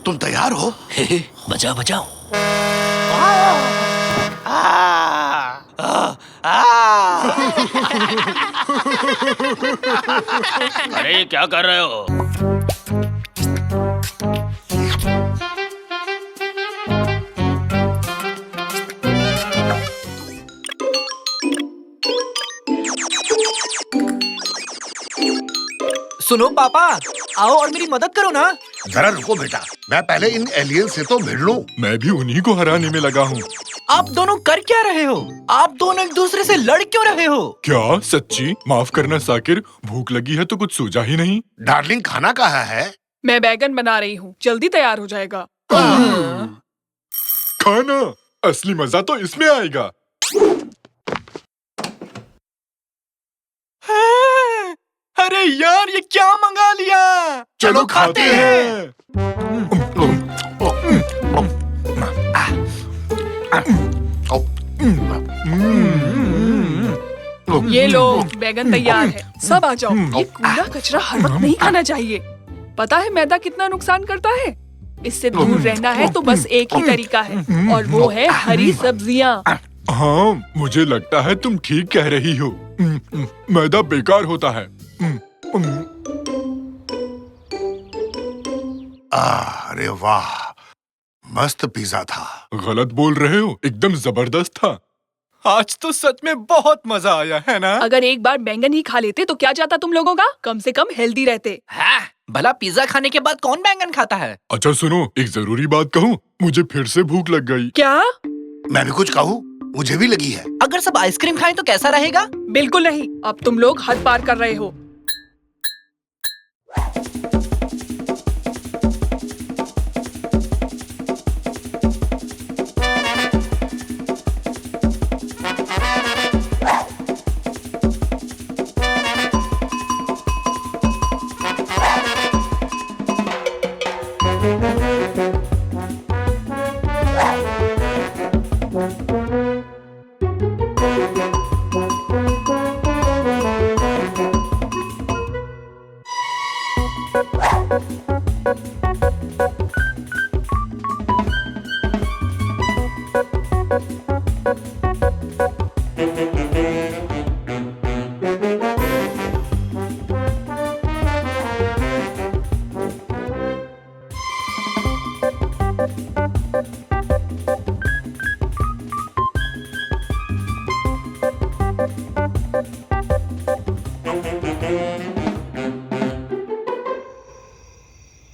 तुम तैयार हो? बचाओ बचाओ। अरे क्या कर रहे हो? सुनो पापा, आओ और मेरी मदद करो ना। जरा रुको बेटा, मैं पहले इन एलियन से तो भिड़ लूं। मैं भी उन्हीं को हराने में लगा हूँ। आप दोनों कर क्या रहे हो? आप दोनों एक दूसरे से लड़ क्यों रहे हो? क्या सच्ची? माफ करना साकिर, भूख लगी है तो कुछ सूझा ही नहीं। डार्लिंग, खाना कहाँ है? मैं बैगन बना रही हूँ, जल्दी तैयार हो जाएगा। खाना असली मजा तो इसमें आएगा। अरे यार, ये क्या मंगा लिया? चलो खाते हैं। ये लो, बैगन तैयार है। सब आ जाओ। ये कूड़ा कचरा हर वक्त नहीं खाना चाहिए। पता है मैदा कितना नुकसान करता है? इससे दूर रहना है तो बस एक ही तरीका है, और वो है हरी सब्जियाँ। हाँ, मुझे लगता है तुम ठीक कह रही हो। मैदा बेकार होता है। अरे वाह, मस्त पिज्जा था। गलत बोल रहे हो, एकदम जबरदस्त था। आज तो सच में बहुत मजा आया है ना? अगर एक बार बैंगन ही खा लेते तो क्या जाता तुम लोगों का? कम से कम हेल्दी रहते। हाँ, भला पिज्जा खाने के बाद कौन बैंगन खाता है? अच्छा सुनो, एक जरूरी बात कहूँ, मुझे फिर से भूख लग गई। क्या? मैं भी कुछ कहूँ? मुझे भी लगी है। अगर सब आइसक्रीम खाएं तो कैसा रहेगा? बिल्कुल नहीं, अब तुम लोग हद पार कर रहे हो।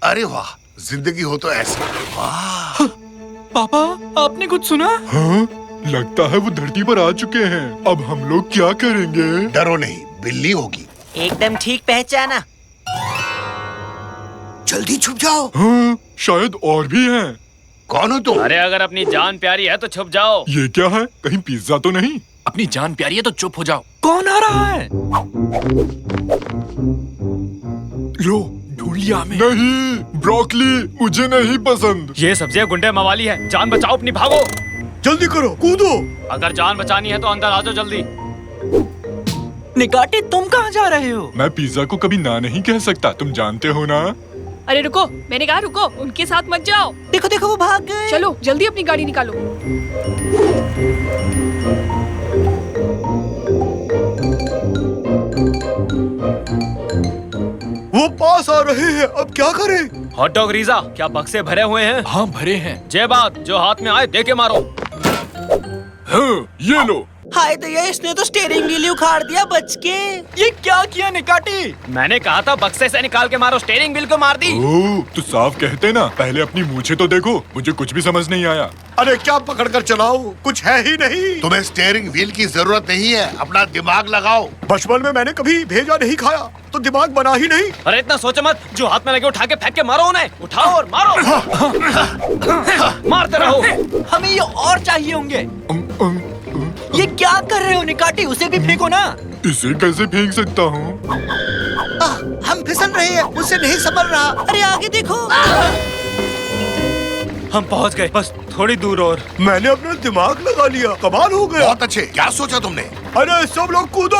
अरे वाह, जिंदगी हो तो ऐसी। वाह पापा, आपने कुछ सुना? हाँ, लगता है वो धरती पर आ चुके हैं। अब हम लोग क्या करेंगे? डरो नहीं, बिल्ली होगी। एकदम ठीक पहचाना। जल्दी छुप जाओ। हाँ, शायद और भी हैं। कौन हो तुम? अरे अगर अपनी जान प्यारी है तो छुप जाओ। ये क्या है? कहीं पिज्जा तो नहीं? अपनी जान प्यारी है तो चुप हो जाओ। कौन आ रहा है? लो, ढूंढ लिया हमें। नहीं, ब्रोकली मुझे नहीं पसंद। ये सब्जियां गुंडे मवाली है। जान बचाओ अपनी, भागो। जल्दी करो, कूदो। अगर जान बचानी है तो अंदर आ जाओ जल्दी। निकाटी, तुम कहाँ जा रहे हो? मैं पिज्जा को कभी ना नहीं कह सकता, तुम जानते हो ना। अरे रुको, मैंने कहा रुको, उनके साथ मत जाओ। देखो देखो, वो भाग गए। चलो जल्दी अपनी गाड़ी निकालो। वो पास आ रहे हैं, अब क्या करें? हॉट डॉग रीजा, क्या बक्से भरे हुए हैं? हाँ, भरे हैं। जे बात, जो हाथ में आए दे के मारो। हाँ, ये लो। हाय दया, इसने तो स्टीयरिंग व्हील ही उखाड़ दिया बच के। ये क्या किया निकाटी? मैंने कहा था बक्से से निकाल के मारो, स्टीयरिंग व्हील को मार दी। ओह, तो साफ कहते ना, पहले अपनी मूछें तो देखो। मुझे कुछ भी समझ नहीं आया। अरे क्या पकड़ कर चलाओ, कुछ है ही नहीं। तुम्हें स्टीयरिंग व्हील की जरूरत नहीं है, अपना दिमाग लगाओ। बचपन में मैंने कभी भेजा नहीं खाया, तो दिमाग बना ही नहीं। अरे इतना सोचो मत, जो हाथ में लगे उठा के फेंक के मारो उन्हें। उठाओ और मारो। मारते रहो। हमें ये और चाहिए होंगे। अम, ये क्या कर रहे हो निकाटी? उसे भी फेंको ना। इसे कैसे फेंक सकता हूँ? हम फिसल रहे हैं, उससे नहीं संभल रहा। अरे आगे देखो। हम पहुंच गए, बस थोड़ी दूर और। मैंने अपना दिमाग लगा लिया, कमाल हो गया। बहुत अच्छे, क्या सोचा तुमने? अरे सब लोग कूदो।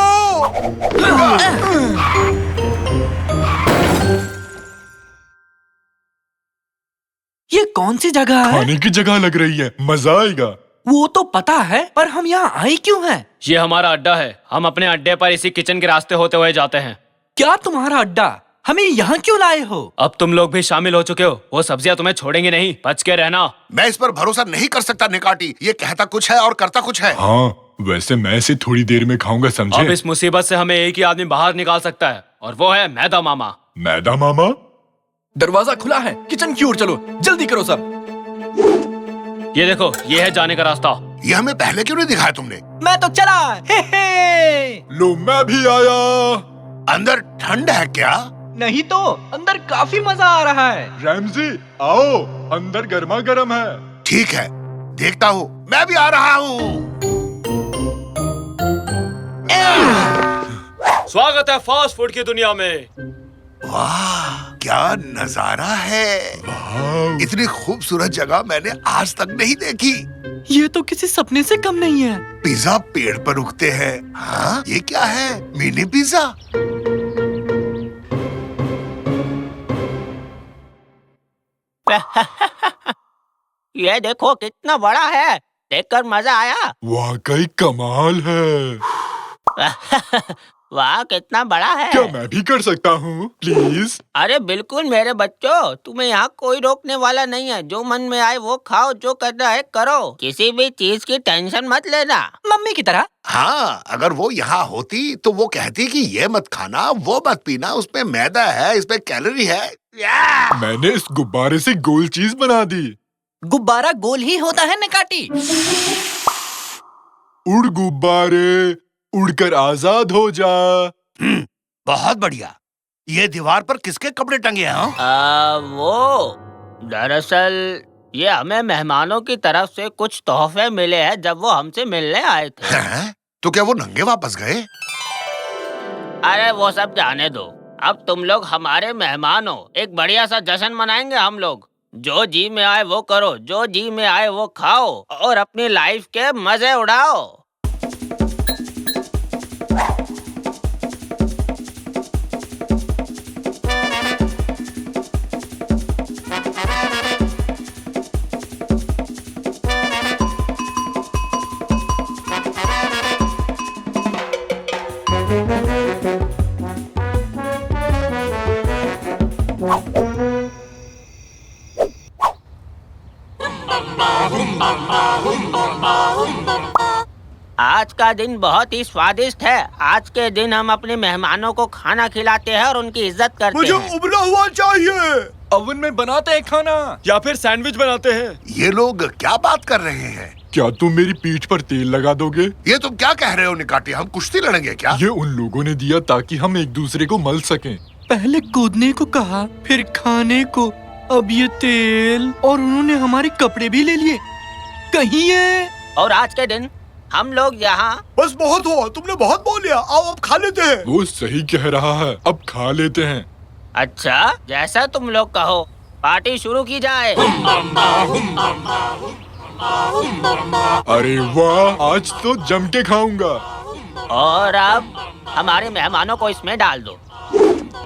कौन सी जगह है? खाने की जगह लग रही है, मजा आएगा। वो तो पता है, पर हम यहाँ आए क्यों हैं? ये हमारा अड्डा है। हम अपने अड्डे पर इसी किचन के रास्ते होते हुए जाते हैं। क्या तुम्हारा अड्डा? हमें यहाँ क्यों लाए हो? अब तुम लोग भी शामिल हो चुके हो। वो सब्जियां तुम्हें छोड़ेंगे नहीं, बच के रहना। मैं इस पर भरोसा नहीं कर सकता निकाटी। ये कहता कुछ है और करता कुछ है। हाँ, वैसे मैं इसे थोड़ी देर में खाऊंगा, अब समझे? इस मुसीबत से हमें एक ही आदमी बाहर निकाल सकता है, और वो है मैदा मामा। मैदा मामा? दरवाजा खुला है, किचन की ओर चलो, जल्दी करो सब। ये देखो, ये है जाने का रास्ता। ये हमें पहले क्यों नहीं दिखाया तुमने? मैं तो चला। हे हे। लो, मैं भी आया। अंदर ठंड है क्या? नहीं तो अंदर काफी मजा आ रहा है। रैमजी, आओ, अंदर गर्मा गर्म है। ठीक है, देखता हूँ। मैं भी आ रहा हूँ। स्वागत है फास्ट फूड की दुनिया में। वाह, क्या नजारा है। इतनी खूबसूरत जगह मैंने आज तक नहीं देखी। ये तो किसी सपने से कम नहीं है। पिज्जा पेड़ पर उगते हैं। हाँ, ये क्या है? Mini pizza. ये देखो कितना बड़ा है, देखकर मजा आया। वाकई कमाल है। वाह, कितना बड़ा है। क्या मैं भी कर सकता हूँ, प्लीज? अरे बिल्कुल मेरे बच्चों, तुम्हें यहाँ कोई रोकने वाला नहीं है। जो मन में आए वो खाओ, जो करना है करो, किसी भी चीज की टेंशन मत लेना। मम्मी की तरह। हाँ, अगर वो यहाँ होती तो वो कहती कि ये मत खाना, वो मत पीना, उसमें मैदा है, इसमें कैलोरी है। मैंने इस गुब्बारे से गोल चीज बना दी। गुब्बारा गोल ही होता है निकाटी। उड़ गुब्बारे, उड़कर आजाद हो जा। बहुत बढ़िया। ये दीवार पर किसके कपड़े टंगे हैं? वो दरअसल ये हमें मेहमानों की तरफ से कुछ तोहफे मिले हैं जब वो हमसे मिलने आए थे। हैं? तो क्या वो नंगे वापस गए? अरे वो सब जाने दो, अब तुम लोग हमारे मेहमान हो। एक बढ़िया सा जश्न मनाएंगे हम लोग। जो जी में आए वो करो, जो जी में आए वो खाओ, और अपनी लाइफ के मजे उड़ाओ। आज का दिन बहुत ही स्वादिष्ट है। आज के दिन हम अपने मेहमानों को खाना खिलाते हैं और उनकी इज्जत करते मुझे हैं। उबला हुआ चाहिए। ओवन में बनाते हैं खाना, या फिर सैंडविच बनाते हैं। ये लोग क्या बात कर रहे हैं? क्या तुम मेरी पीठ पर तेल लगा दोगे? ये तुम क्या कह रहे हो निकाटी? हम कुश्ती लड़ेंगे क्या? ये उन लोगों ने दिया ताकि हम एक दूसरे को मल सकें। पहले कूदने को कहा, फिर खाने को, अब ये तेल, और उन्होंने हमारे कपड़े भी ले लिए। कहीं ये। और आज के दिन हम लोग यहाँ। बस बहुत हुआ, तुमने बहुत बोल लिया। आओ अब खा लेते हैं। वो सही कह रहा है, अब खा लेते हैं। अच्छा, जैसा तुम लोग कहो, पार्टी शुरू की जाए। अरे वाह, आज तो जम के खाऊंगा। और अब हमारे मेहमानों को इसमें डाल दो।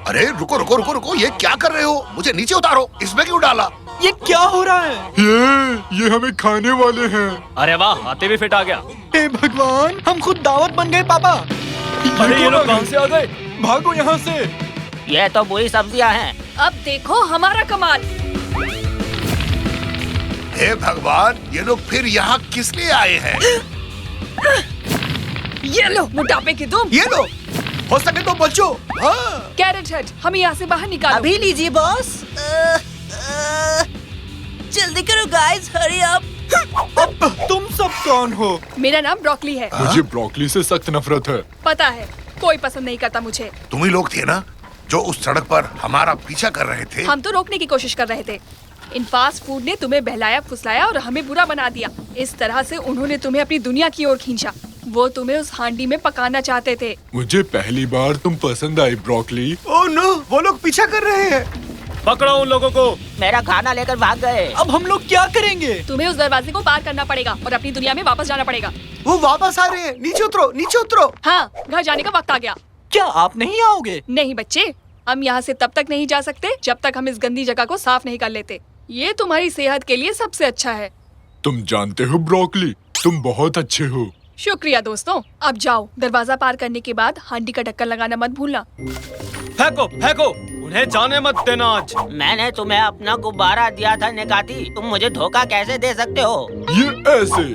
अरे रुको रुको रुको रुको, ये क्या कर रहे हो? मुझे नीचे उतारो। इसमें क्यों डाला? ये क्या हो रहा है? ये हमें खाने वाले हैं। अरे वाह, हाथी भी फिट आ गया। हे भगवान, हम खुद दावत बन गए पापा। अरे ये लोग कहाँ से आ गए? भागो यहाँ से। ये तो बुरी सब्जियाँ हैं। अब देखो हमारा कमाल। हे भगवान, ये लोग फिर यहाँ किस लिए आए हैं? ये लो मोटापे की तुम। ये लो, हो सके तो बचो। हाँ। कैरेट हेड, हमें यहाँ से बाहर निकालो। अभी लीजिए बॉस। जल्दी करो गाइस, हरी अप। तुम सब कौन हो? मेरा नाम ब्रोकली है। मुझे ब्रोकली से सख्त नफरत है। पता है, कोई पसंद नहीं करता मुझे। तुम ही लोग थे ना जो उस सड़क पर हमारा पीछा कर रहे थे? हम तो रोकने की कोशिश कर रहे थे। इन फास्ट फूड ने तुम्हें बहलाया फुसलाया और हमें बुरा बना दिया। इस तरह से उन्होंने तुम्हें अपनी दुनिया की ओर खींचा। वो तुम्हें उस हांडी में पकाना चाहते थे। मुझे पहली बार तुम पसंद आई ब्रोकली। ओह नो, वो लोग पीछा कर रहे हैं। पकड़ो उन लोगों को। मेरा खाना लेकर भाग गए। अब हम लोग क्या करेंगे? तुम्हें उस दरवाजे को पार करना पड़ेगा और अपनी दुनिया में वापस जाना पड़ेगा। वो वापस आ रहे हैं। नीचे उतरो, नीचे उतरो। हाँ, घर जाने का वक्त आ गया। क्या आप नहीं आओगे? नहीं बच्चे, हम यहाँ से तब तक नहीं जा सकते जब तक हम इस गंदी जगह को साफ नहीं कर लेते। ये तुम्हारी सेहत के लिए सबसे अच्छा है। तुम जानते हो ब्रोकली, तुम बहुत अच्छे हो। शुक्रिया दोस्तों। अब जाओ, दरवाजा पार करने के बाद हांडी का ढक्कन लगाना मत भूलना। फेंको फेंको, उन्हें जाने मत देना आज। मैंने तुम्हें अपना गुब्बारा दिया था निकाती, तुम मुझे धोखा कैसे दे सकते हो? ये ऐसे।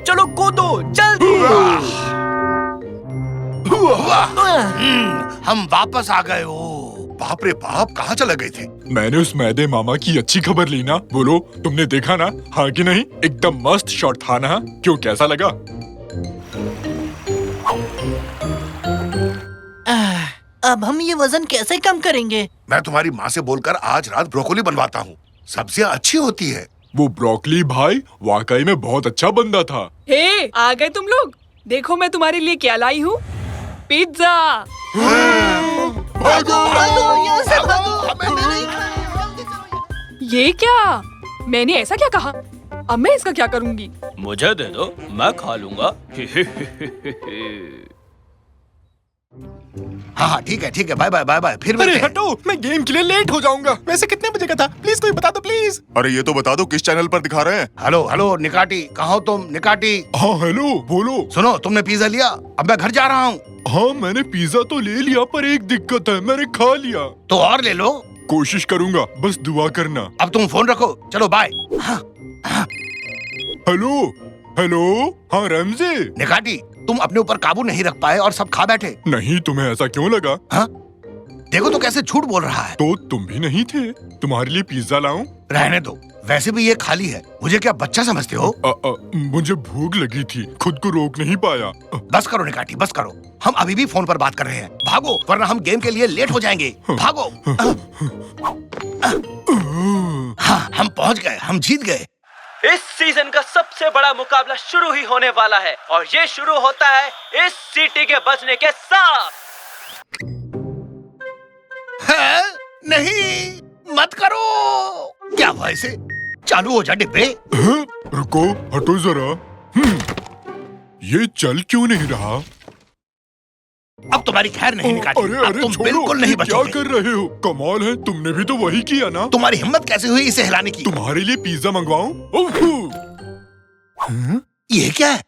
चलो कूदो जल्दी। हम वापस आ गए हो। बाप रे बाप, कहाँ चले गए थे? मैंने उस मैदे मामा की अच्छी खबर ली ना। बोलो, तुमने देखा ना? हाँ कि नहीं? एकदम मस्त शॉट था ना? क्यों, कैसा लगा? अब हम ये वजन कैसे कम करेंगे? मैं तुम्हारी माँ से बोलकर आज रात ब्रोकोली बनवाता हूँ। सब्जियाँ अच्छी होती है। वो ब्रोकली भाई वाकई में बहुत अच्छा बंदा था। हे, आ गए तुम लोग। देखो मैं तुम्हारे लिए क्या लाई हूँ। पिज्जा। भागो, यहाँ से भागो। हमें भी नहीं खाना। ये क्या? मैंने ऐसा क्या कहा? अब मैं इसका क्या करूँगी? मुझे दे दो, मैं खा लूंगा। हाँ ठीक है, बाय बाय बाय बाय, फिर मिलते अरे हैं। हटो, मैं गेम के लिए लेट हो जाऊंगा। वैसे कितने बजे का था? प्लीज कोई बता दो प्लीज। अरे ये तो बता दो किस चैनल पर दिखा रहे हैं। हेलो हेलो निकाटी, कहाँ हो तुम? निकाटी हाँ हेलो, बोलो। सुनो, तुमने पिज्जा लिया? अब मैं घर जा रहा हूँ। हाँ मैंने पिज्जा तो ले लिया, पर एक दिक्कत है, मैंने खा लिया। तो और ले लो। कोशिश करूंगा, बस दुआ करना। अब तुम फोन रखो, चलो बाय। हेलो हेलो, हाँ रमजे। निकाटी, तुम अपने ऊपर काबू नहीं रख पाए और सब खा बैठे। नहीं, तुम्हें ऐसा क्यों लगा? हाँ? देखो तो कैसे झूठ बोल रहा है। तो तुम भी नहीं थे? तुम्हारे लिए पिज्जा लाऊं? रहने दो, वैसे भी ये खाली है। मुझे क्या बच्चा समझते हो? मुझे भूख लगी थी, खुद को रोक नहीं पाया। बस करो निकाटी, बस करो। हम अभी भी फोन पर बात कर रहे हैं। भागो, वरना हम गेम के लिए लेट हो जाएंगे। भागो। हाँ, हम पहुंच गए, हम जीत गए। इस सीजन का सबसे बड़ा मुकाबला शुरू ही होने वाला है और ये शुरू होता है इस सीटी के बजने के साथ। है? नहीं, मत करो। क्या हुआ इसे? चालू हो जा डिब्बे। रुको, हटो जरा। ये चल क्यों नहीं रहा? अब तुम्हारी खैर नहीं निकाटी। अरे अब अरे तुम छोड़ो, बिल्कुल नहीं ये क्या बचोगे। कर रहे हो? कमाल है, तुमने भी तो वही किया ना। तुम्हारी हिम्मत कैसे हुई इसे हिलाने की? तुम्हारे लिए पिज्जा मंगवाऊं? ये क्या है?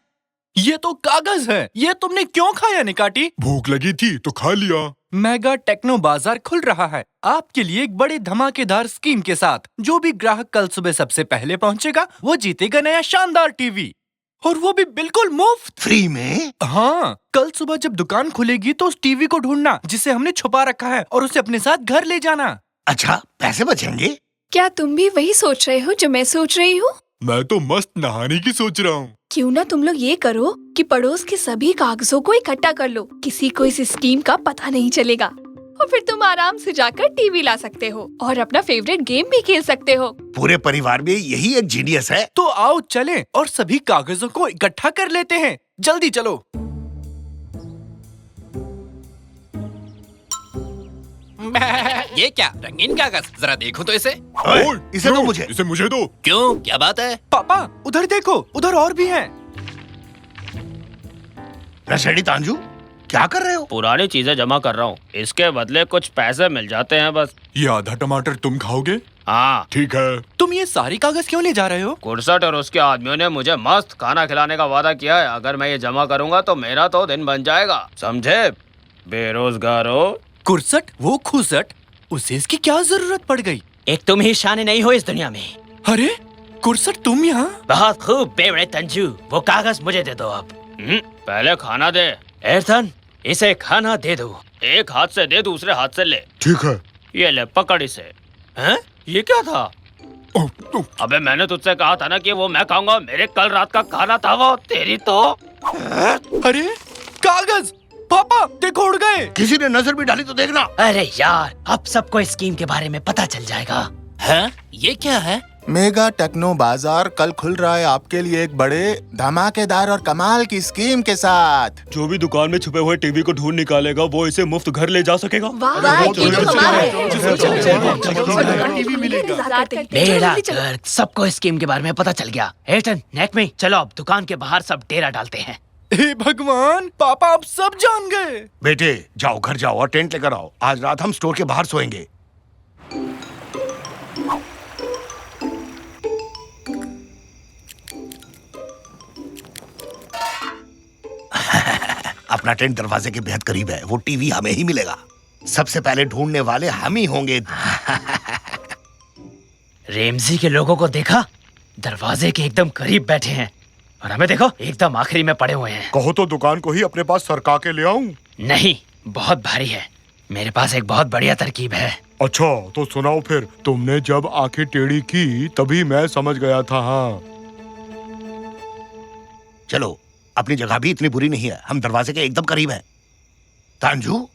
ये तो कागज है। ये तुमने क्यों खाया निकाटी? भूख लगी थी तो खा लिया। मेगा टेक्नो बाजार खुल रहा है आपके लिए एक बड़े धमाकेदार स्कीम के साथ। जो भी ग्राहक कल सुबह सबसे पहले पहुंचेगा वो जीतेगा नया शानदार टीवी, और वो भी बिल्कुल मुफ्त। फ्री में? हाँ, कल सुबह जब दुकान खुलेगी तो उस टीवी को ढूंढना जिसे हमने छुपा रखा है और उसे अपने साथ घर ले जाना। अच्छा, पैसे बचेंगे? क्या तुम भी वही सोच रहे हो जो मैं सोच रही हूँ? मैं तो मस्त नहाने की सोच रहा हूँ। क्यों ना तुम लोग ये करो कि पड़ोस के सभी कागजों को इकट्ठा कर लो। किसी को इस स्कीम का पता नहीं चलेगा और फिर तुम आराम से जाकर टीवी ला सकते हो और अपना फेवरेट गेम भी खेल सकते हो। पूरे परिवार में यही एक जीनियस है। तो आओ चलें और सभी कागजों को इकट्ठा कर लेते हैं। जल्दी चलो। ये क्या रंगीन कागज? जरा देखो तो इसे। ओए, ओए, इसे दो क्यों? मुझे। इसे मुझे दो। क्यों, क्या बात है? पापा उधर देखो, उधर और भी हैं। नशेड़ी तांजू, क्या कर रहे हो? पुरानी चीजें जमा कर रहा हूँ, इसके बदले कुछ पैसे मिल जाते हैं बस। ये आधा टमाटर तुम खाओगे? हाँ, ठीक है। तुम ये सारी कागज क्यों ले जा रहे हो? कुर्सट और उसके आदमियों ने मुझे मस्त खाना खिलाने का वादा किया है। अगर मैं ये जमा करूंगा तो मेरा तो दिन बन जाएगा, समझे बेरोजगारों। कुर्सट, वो खुसट, उसे इसकी क्या जरूरत पड़ गई? एक तुम ही शान नहीं हो इस दुनिया में। अरे कुर्सट, तुम यहाँ? बहुत खूब बेवड़े तंजू, वो कागज मुझे दे दो अब। पहले खाना दे। एर्थन, इसे खाना दे दो। एक हाथ से दे, दूसरे हाथ से ले। ठीक है। ये ले, पकड़ इसे। हैं? ये क्या था? अबे मैंने तुझसे कहा था ना कि वो मैं खाऊंगा। मेरे कल रात का खाना था वो। तेरी तो। अरे कागज! पापा देखो, उड़ गए। किसी ने नजर भी डाली तो देखना। अरे यार, अब सबको इस स्कीम के बारे में पता चल जाएगा। हैं? ये क्या है? मेगा टेक्नो बाजार कल खुल रहा है आपके लिए एक बड़े धमाकेदार और कमाल की स्कीम के साथ। जो भी दुकान में छुपे हुए टीवी को ढूंढ निकालेगा वो इसे मुफ्त घर ले जा सकेगा। वाह, ये तो कमाल है। टीवी मिलेगा। बेड़ा गर्क, सबको इस स्कीम के बारे में पता चल गया। एर्थन, नेट में चलो, अब दुकान के बाहर सब डेरा डालते हैं। हे भगवान, पापा अब सब जान गए। बेटे जाओ, घर जाओ और टेंट लेकर आओ। आज रात हम स्टोर के बाहर सोएंगे। अपना टेंट दरवाजे के बेहद करीब है, वो टीवी हमें ही मिलेगा। सबसे पहले ढूंढने वाले हम ही होंगे। रेमजी के लोगों को देखा, दरवाजे के एकदम करीब बैठे हैं, और हमें देखो एकदम आखिरी में पड़े हुए हैं। कहो तो दुकान को ही अपने पास सरका के ले आऊं? नहीं, बहुत भारी है। मेरे पास एक बहुत बढ़िया तरकीब है। अच्छा तो सुनाओ फिर। तुमने जब आंखें टेढ़ी की तभी मैं समझ गया था। हाँ चलो, अपनी जगह भी इतनी बुरी नहीं है, हम दरवाजे के एकदम करीब हैं। तांजू,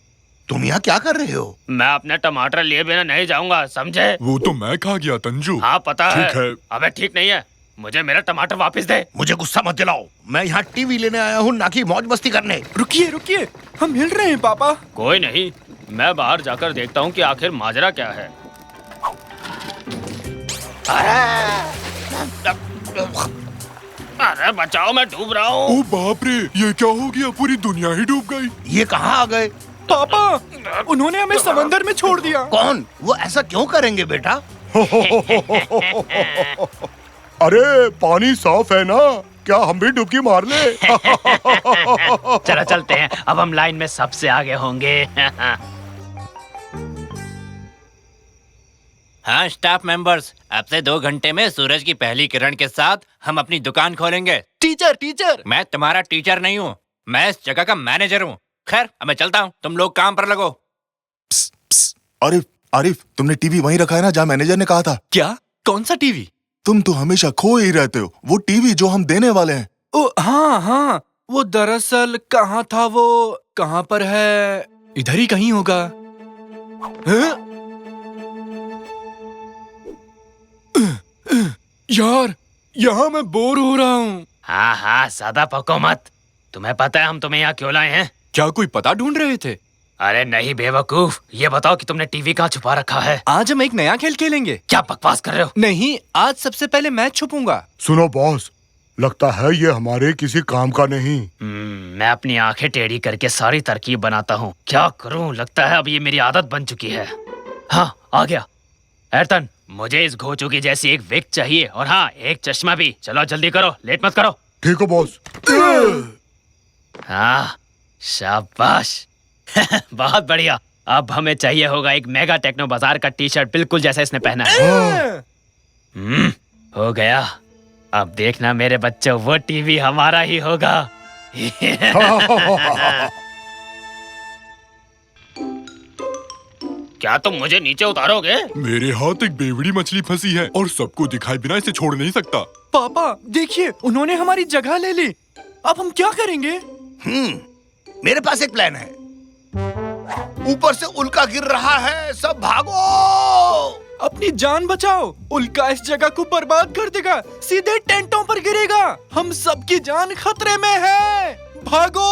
तुम यहाँ क्या कर रहे हो? मैं अपने टमाटर लिए बिना नहीं जाऊंगा, समझे? वो तो मैं खा गया तंजू। हाँ पता है। ठीक है। अबे ठीक नहीं है, मुझे मेरा टमाटर वापस दे। मुझे गुस्सा मत दिलाओ, मैं यहाँ टीवी लेने आया हूँ, ना कि मौज मस्ती करने। रुकिए रुकिए, हम हिल रहे हैं पापा। कोई नहीं, मैं बाहर जाकर देखता हूँ कि आखिर माजरा क्या है। अरे बचाओ, मैं डूब रहा हूँ। ओ बाप रे, ये क्या हो गया? पूरी दुनिया ही डूब गई। ये कहाँ आ गए? पापा, उन्होंने हमें समंदर में छोड़ दिया। कौन? वो ऐसा क्यों करेंगे बेटा? अरे पानी साफ है ना, क्या हम भी डुबकी मार ले? चलो चलते हैं, अब हम लाइन में सबसे आगे होंगे। हाँ स्टाफ मेंबर्स, अब से 2 घंटे में सूरज की पहली किरण के साथ हम अपनी दुकान खोलेंगे। टीचर, मैं तुम्हारा टीचर नहीं हूँ, मैं इस जगह का मैनेजर हूँ। खैर अब मैं चलता हूँ, तुम लोग काम पर लगो। आरिफ, तुमने टीवी वहीं रखा है ना जहाँ मैनेजर ने कहा था? क्या? कौन सा टीवी? तुम तो हमेशा खो ही रहते हो। वो टीवी जो हम देने वाले हैं। ओ हाँ, वो दरअसल कहाँ था, वो कहाँ पर है? इधर ही कहीं होगा। हाँ? यार, यहाँ मैं बोर हो रहा हूँ। हाँ हाँ, ज्यादा पको मत। तुम्हें पता है हम तुम्हें यहाँ क्यों लाए हैं? क्या कोई पता ढूंढ रहे थे? अरे नहीं बेवकूफ, ये बताओ कि तुमने टीवी कहाँ छुपा रखा है? आज हम एक नया खेल खेलेंगे। क्या बकवास कर रहे हो? नहीं, आज सबसे पहले मैं छुपूंगा। सुनो बॉस, लगता है ये हमारे किसी काम का नहीं। मैं अपनी आंखें टेढ़ी करके सारी तरकीब बनाता हूँ। क्या करूँ, लगता है अब ये मेरी आदत बन चुकी है। हाँ आ गया। एरतन, मुझे इस घोचू की जैसी एक विग चाहिए, और हाँ एक चश्मा भी। चलो जल्दी करो, लेट मत करो। ठीक है बॉस। हाँ शाबाश। बहुत बढ़िया। अब हमें चाहिए होगा एक मेगा टेक्नो बाजार का टी शर्ट, बिल्कुल जैसा इसने पहना है। हो गया। अब देखना मेरे बच्चों, वो टीवी हमारा ही होगा। क्या तुम मुझे नीचे उतारोगे? मेरे हाथ एक बेवड़ी मछली फंसी है और सबको दिखाई बिना इसे छोड़ नहीं सकता। पापा देखिए, उन्होंने हमारी जगह ले ली। अब हम क्या करेंगे? मेरे पास एक प्लान है। ऊपर से उल्का गिर रहा है, सब भागो। अपनी जान बचाओ, उल्का इस जगह को बर्बाद कर देगा, सीधे टेंटों पर गिरेगा। हम सबकी जान खतरे में है, भागो।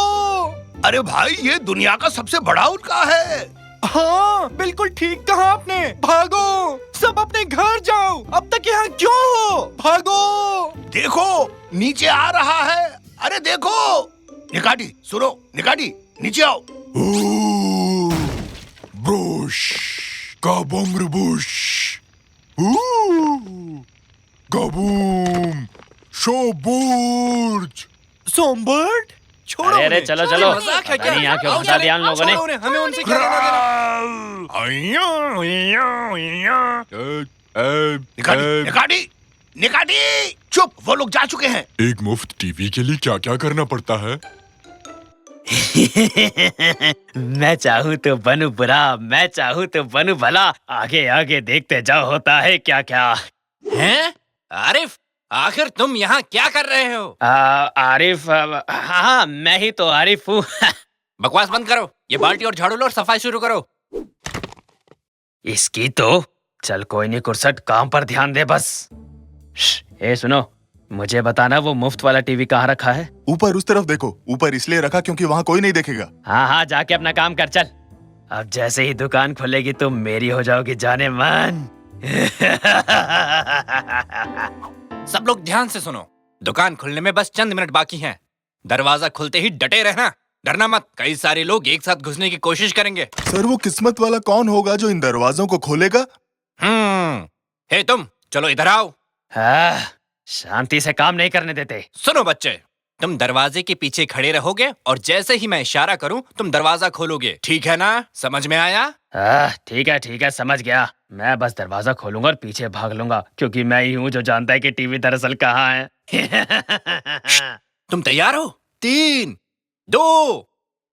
अरे भाई, ये दुनिया का सबसे बड़ा उल्का है। हाँ बिल्कुल ठीक कहा आपने, भागो। सब अपने घर जाओ, अब तक यहाँ क्यों हो? भागो। देखो नीचे आ रहा है। अरे देखो। निकाटी सुनो, निकाटी नीचे आओ। ब्रुश काबूम रुबुश, काबूम शोबुर्ज। सोमबर्ड, छोड़ो अरे उन्हें। चलो चलो, मजाक है क्या? अपनी आंखें फंसा दिया उन लोगों ने। छोड़ो उन्हें, हमें उनसे क्या लेना निकाटी निकाटी निकाटी, चुप, वो लोग जा चुके हैं। एक मुफ्त टीवी के लिए क्या क्या करना पड़ता है? मैं चाहूँ तो बनूं बुरा, मैं चाहूँ तो बनूं भला। आगे आगे देखते जाओ, होता है क्या क्या। हैं? आरिफ, आखिर तुम यहाँ क्या कर रहे हो? आरिफ, हाँ मैं ही तो आरिफ हूँ। बकवास बंद करो, ये बाल्टी और झाड़ू लो और सफाई शुरू करो। इसकी तो चल कोई नहीं कुरसट, काम पर ध्यान दे बस। ए सुनो, मुझे बताना वो मुफ्त वाला टीवी कहाँ रखा है? ऊपर उस तरफ देखो। ऊपर इसलिए रखा क्योंकि वहाँ कोई नहीं देखेगा। हाँ हाँ, जाके अपना काम कर चल। अब जैसे ही दुकान खुलेगी तुम मेरी हो जाओगी जाने मन। सब लोग ध्यान से सुनो, दुकान खुलने में बस चंद मिनट बाकी हैं। दरवाजा खुलते ही डटे रहना, डरना मत। कई सारे लोग एक साथ घुसने की कोशिश करेंगे। सर, वो किस्मत वाला कौन होगा जो इन दरवाजों को खोलेगा? हे तुम, चलो इधर आओ। हाँ, शांति से काम नहीं करने देते। सुनो बच्चे, तुम दरवाजे के पीछे खड़े रहोगे और जैसे ही मैं इशारा करूं तुम दरवाजा खोलोगे, ठीक है ना? समझ में आया? ठीक है समझ गया। मैं बस दरवाजा खोलूंगा और पीछे भाग लूंगा, क्योंकि मैं ही हूँ जो जानता है कि टीवी दरअसल कहाँ है। तुम तैयार हो? 3, 2,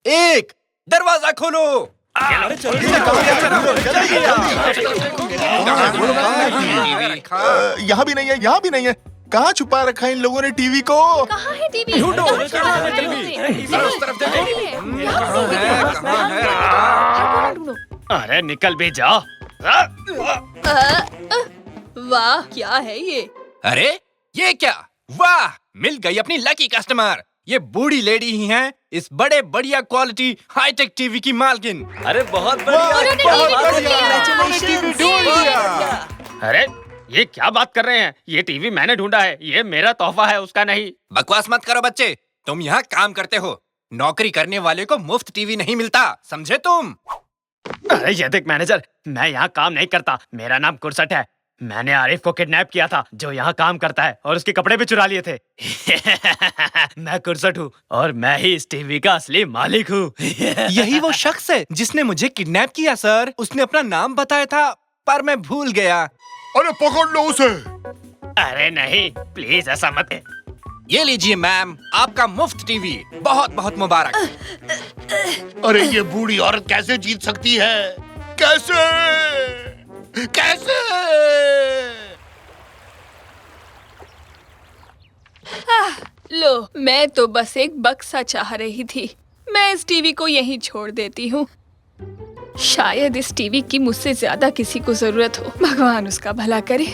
1, दरवाजा खोलो। यहाँ भी नहीं है, यहाँ भी नहीं है। कहाँ छुपा रखा है इन लोगों ने टीवी को? कहाँ है टीवी? ढूंढो। कहाँ छुपा रखा है उसे? उस तरफ देखो। यहाँ है। ढूंढो। अरे निकल भी जाओ। वाह, क्या है ये? अरे ये क्या? वाह, मिल गई अपनी लकी कस्टमर। ये बूढ़ी लेडी ही हैं इस बड़े बढ़िया क्वालिटी हाईटेक टीवी की मालकिन। अरे बहुत अरे ये क्या बात कर रहे हैं? ये टीवी मैंने ढूंढा है, ये मेरा तोहफा है, उसका नहीं। बकवास मत करो बच्चे, तुम यहाँ काम करते हो। नौकरी करने वाले को मुफ्त टीवी नहीं मिलता, समझे तुम? अरे ये देख मैनेजर, मैं यहाँ काम नहीं करता, मेरा नाम कुरसट है। मैंने आरिफ को किडनैप किया था, जो यहाँ काम करता है, और उसके कपड़े भी चुरा लिए थे। मैं कुरसट हूँ और मैं ही इस टीवी का असली मालिक हूँ। यही वो शख्स है जिसने मुझे किडनैप किया सर। उसने अपना नाम बताया था पर मैं भूल गया। अरे पकड़ लो उसे। अरे नहीं, प्लीज ऐसा मत। ये लीजिए मैम, आपका मुफ्त टीवी। बहुत बहुत मुबारक। अरे ये बूढ़ी औरत कैसे जीत सकती है? कैसे? कैसे? लो, मैं तो बस एक बक्सा चाह रही थी। मैं इस टीवी को यहीं छोड़ देती हूँ। शायद इस टीवी की मुझसे ज्यादा किसी को जरूरत हो। भगवान उसका भला करे।